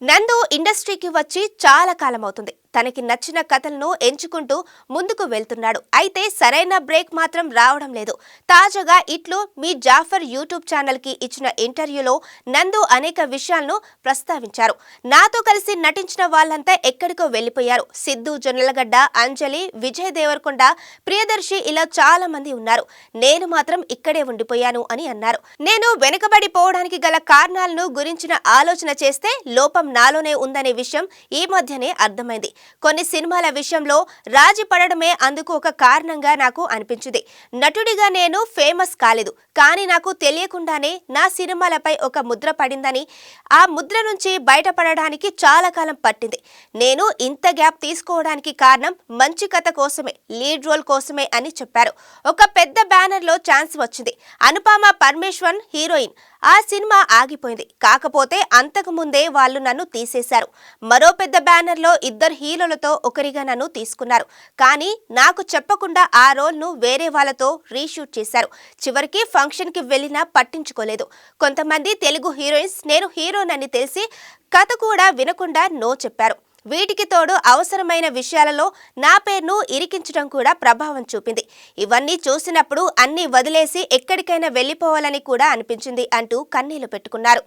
నందు ఇండస్ట్రీకి వచ్చి చాలా కాలం అవుతుంది. తనకి నచ్చిన కథలను ఎంచుకుంటూ ముందుకు వెళ్తున్నాడు. అయితే సరైన బ్రేక్ మాత్రం రావడం లేదు. తాజాగా ఇట్లు మీ జాఫర్ యూట్యూబ్ ఛానల్ కి ఇచ్చిన ఇంటర్వ్యూలో నందు అనేక విషయాలను ప్రస్తావించారు. నాతో కలిసి నటించిన వాళ్ళంతా ఎక్కడికో వెళ్లిపోయారు. సిద్ధు జొన్నలగడ్డ, అంజలి, విజయ్ దేవరకొండ, ప్రియదర్శి ఇలా చాలా మంది ఉన్నారు. నేను మాత్రం ఇక్కడే ఉండిపోయాను అని అన్నారు. నేను వెనుకబడిపోవడానికి గల కారణాలను గురించిన ఆలోచన చేస్తే లోపం నాలోనే ఉందనే విషయం ఈ మధ్యనే అర్థమైంది. కొన్ని సినిమాల విషయంలో రాజీ పడడమే అందుకు ఒక కారణంగా నాకు అనిపించింది. నటుడిగా నేను ఫేమస్ కాలేదు, కానీ నాకు తెలియకుండానే నా సినిమాలపై ఒక ముద్ర పడిందని, ఆ ముద్ర నుంచి బయటపడడానికి చాలా కాలం పట్టింది. నేను ఇంత గ్యాప్ తీసుకోవడానికి కారణం మంచి కథ కోసమే, లీడ్ రోల్ కోసమే అని చెప్పారు. ఒక పెద్ద బ్యానర్ లో ఛాన్స్ వచ్చింది. అనుపమ పరమేశ్వరన్ హీరోయిన్. ఆ సినిమా ఆగిపోయింది. కాకపోతే అంతకు ముందే వాళ్ళు నన్ను తీసేశారు. మరో పెద్ద బ్యానర్ లో ఇద్దరు హీరోలతో ఒకరిగా నన్ను తీసుకున్నారు. కానీ నాకు చెప్పకుండా ఆ రోల్ ను వేరే వాళ్ళతో రీషూట్ చేశారు. చివరికి ఫంక్షన్ కి వెళ్ళినా పట్టించుకోలేదు. కొంతమంది తెలుగు హీరోయిన్స్ నేను హీరోనని తెలిసి కథ కూడా వినకుండా నో చెప్పారు. వీటికి తోడు అవసరమైన విషయాలలో నా పేరును ఇరికించడం కూడా ప్రభావం చూపింది. ఇవన్నీ చూసినప్పుడు అన్ని వదిలేసి ఎక్కడికైనా వెళ్లిపోవాలని కూడా అనిపించింది అంటూ కన్నీళ్లు పెట్టుకున్నారు.